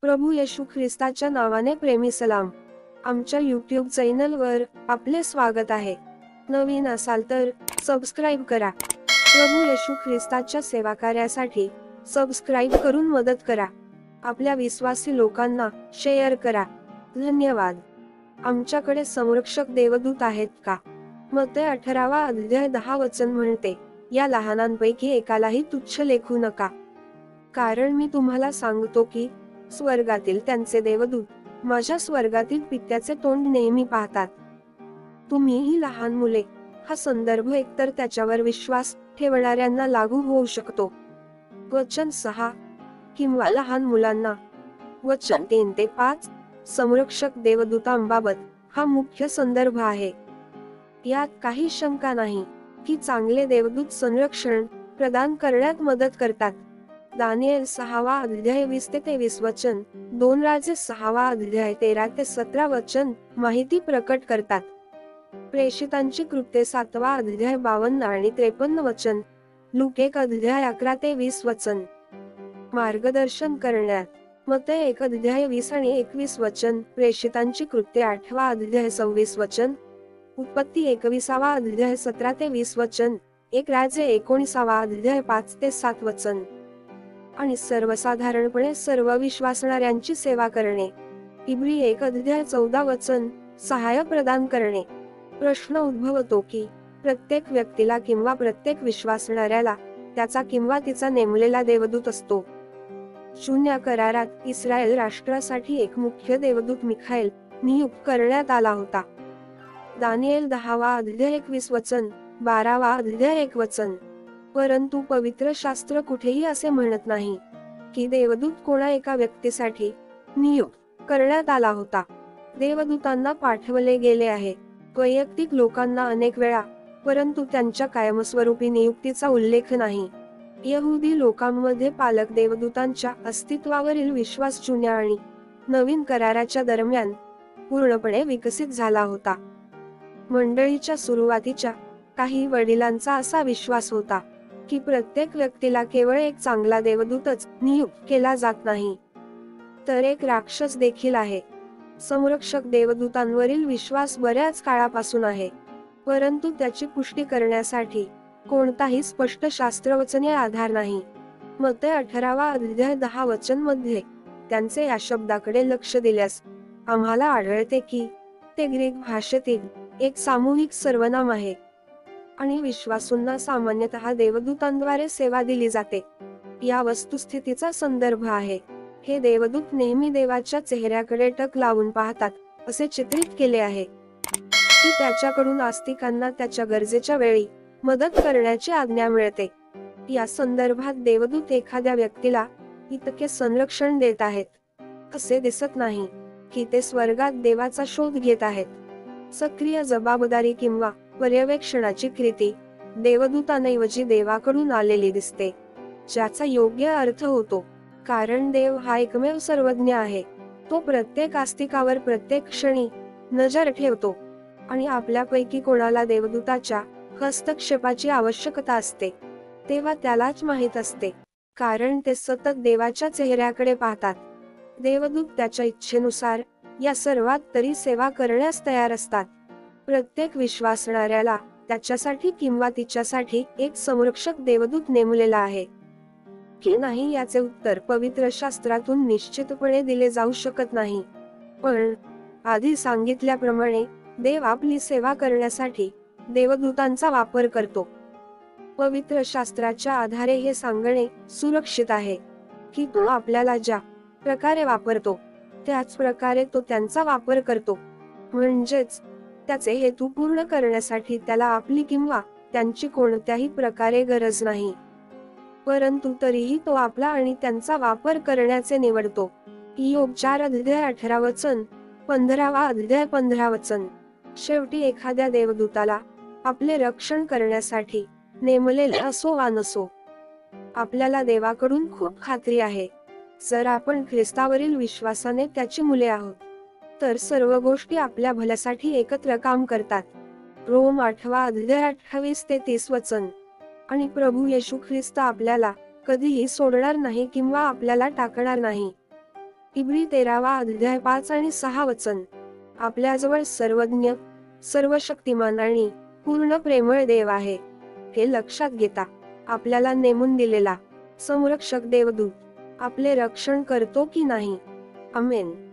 प्रभू येशू ख्रिस्ताच्या नावाने प्रेमी सलाम. आमच्या यूट्यूब चॅनलवर आपले स्वागत आहे. नवीन असाल तर सबस्क्राईब करा. प्रभू येशू ख्रिस्ताच्या सेवाकार्यासाठी सबस्क्राईब करून मदत करा. आपल्या विश्वासी लोकांना शेअर करा. धन्यवाद. आमच्याकडे संरक्षक देवदूत आहेत का? मत्ते 18 अध्याय 10 वचन म्हणते, या लहानांपैकी एकालाही तुच्छ लेखू नका. कारण मी तुम्हाला सांगतो की स्वर्गातील त्यांचे देवदूत माझ्या स्वर्गातील पित्याचे तोंड नेहमी पाहतात. तुम्ही ही लहान मुले हा संदर्भ एकतर त्याच्यावर विश्वास ठेवणाऱ्यांना लागू होऊ शकतो. वचन 6 किंवा लहान मुलांना. वचन 3 ते 5 संरक्षक देवदूतांबाबत हा मुख्य संदर्भ आहे. यात काही शंका नाही की चांगले देवदूत संरक्षण प्रदान करण्यात मदत करतात. दानिएल 6 अध्याय 20 ते 23 वचन, 2 राजे 6 अध्याय 13 ते 17 वचन माहिती प्रकट करतात. प्रेषितांची कृत्ये 7 अध्याय 52 आणि 53 वचन, लूक 1 अध्याय 11 ते 20 वचन. मार्गदर्शन करण्यात मत्ते 1 अध्याय 20 आणि 21 वचन, प्रेषितांची कृत्ये 8 अध्याय 26 वचन, उत्पत्ती 21 अध्याय 17 ते 20 वचन, 1 राजे 19 अध्याय 5 ते 7 वचन. आणि सर्वसाधारणपणे सर्व विश्वासणाऱ्यांची सेवा करणे. इब्री 1 अध्याय 14 वचन, सहाय्य प्रदान करणे. प्रश्न उद्भवतो की प्रत्येक व्यक्तीला किंवा प्रत्येक विश्वासणाऱ्याला त्याचा किंवा तिचा नेमलेला देवदूत असतो. जुन्या करारात इस्रायल राष्ट्रासाठी एक मुख्य देवदूत मिखाएल नियुक्त करण्यात आला होता. दानिएल 10 अध्याय 21 वचन, 12 अध्याय 1 वचन. परंतु पवित्र शास्त्र कुठेही असे म्हणत नाही की देवदूत कोणा एका व्यक्तीसाठी नियुक्त करण्यात आला होता. देवदूतांना पाठवले गेले आहे वैयक्तिक लोकांना अनेक वेळा, परंतु त्यांच्या कायमस्वरूपी नियुक्तीचा उल्लेख नाही. यहुदी लोकांमध्ये पालक देवदूतांच्या अस्तित्वावरील विश्वास जुन्या आणि नवीन कराराच्या दरम्यान पूर्णपणे विकसित झाला होता. मंडळीच्या सुरुवातीच्या काही वडिलांचा असा विश्वास होता की प्रत्येक व्यक्तीला केवळ एक चांगला देवदूतच नियुक्त केला जात नाही, तर एक राक्षस देखील आहे. संरक्षक देवदूतांवरील विश्वास बऱ्याच काळापासून आहे, परंतु त्याची पुष्टी करण्यासाठी कोणताही स्पष्ट शास्त्रवचनीय आधार नाही. मत्ते 18 अध्याय 10 वचन मध्ये त्यांचे या शब्दाकडे लक्ष दिल्यास आम्हाला आढळते की ते ग्रीक भाषेतील एक सामूहिक सर्वनाम आहे आणि विश्वासूंना सामान्यतः देवदूतांद्वारे सेवा दिली जाते. या वस्तुस्थितीचा संदर्भ आहे. हे देवदूत नेहमी देवाच्या चेहऱ्याकडे टक लावून पाहतात असे चित्रित केले आहे की त्याच्याकडून आस्तिकांना त्याच्या गरजेच्या वेळी मदत करण्याची आज्ञा मिळते. या संदर्भात देवदूत एखाद्या व्यक्तीला इतके संरक्षण देत आहेत असे दिसत नाही की ते स्वर्गात देवाचा शोध घेत आहेत. सक्रिय जबाबदारी किंवा पर्यवेक्षणाची कृती देवदूतांऐवजी देवाकडून आलेली दिसते, ज्याचा योग्य अर्थ होतो कारण देव हा एकमेव सर्वज्ञ आहे. तो प्रत्येक आस्तिकावर प्रत्येक क्षणी नजर ठेवतो आणि आपल्यापैकी कोणाला देवदूताच्या हस्तक्षेपाची आवश्यकता असते तेव्हा त्यालाच माहित असते, कारण ते सतत देवाच्या चेहऱ्याकडे पाहतात. देवदूत त्याच्या इच्छेनुसार या सर्वात तरी सेवा करण्यास तयार असतात. प्रत्येक विश्वासणाऱ्याला त्याच्यासाठी किंवा तिच्यासाठी एक संरक्षक देवदूत नेमलेला आहे की नाही याचे उत्तर पवित्र शास्त्रातून निश्चितपणे दिले जाऊ शकत नाही. पण आधी सांगितल्याप्रमाणे देव आपली सेवा करण्यासाठी देवदूतांचा वापर करतो. पवित्र शास्त्राच्या आधारे हे सांगणे सुरक्षित आहे की तो आपल्याला ज्या प्रकारे वापरतो त्याच प्रकारे तो त्यांचा वापर करतो. म्हणजेच त्याचे हेतू पूर्ण करण्यासाठी त्याला आपली किंवा त्यांची कोणत्याही प्रकारे गरज नाही, परंतु तरीही तो आपला आणि त्यांचा वापर करण्याचे निवडतो. इयोब 4 अध्याय 18 वचन, 15 अध्याय 15 वचन. शेवटी एखाद्या देवदूताला आपले रक्षण करण्यासाठी नेमलेले असो वा नसो, आपल्याला देवाकडून खूप खात्री आहे. जर आपण ख्रिस्तावरील विश्वासाने त्याची मुले आहोत तर सर्व गोष्टी आपल्या भल्यासाठी एकत्र काम करतात. रोम 8 अध्याय 28 ते 30 वचन. आणि प्रभू येशू ख्रिस्त आपल्याला कधीही सोडणार नाही किंवा आपल्याला टाकणार नाही. इब्री 13वा अध्याय 5 आणि 6 वचन. आपल्याजवळ सर्वज्ञ, सर्वशक्तिमान आणि पूर्ण प्रेमळ देव आहे. हे लक्षात घेता आपल्याला नेमून दिलेला संरक्षक देवदूत आपले रक्षण करतो की नाही. आमेन.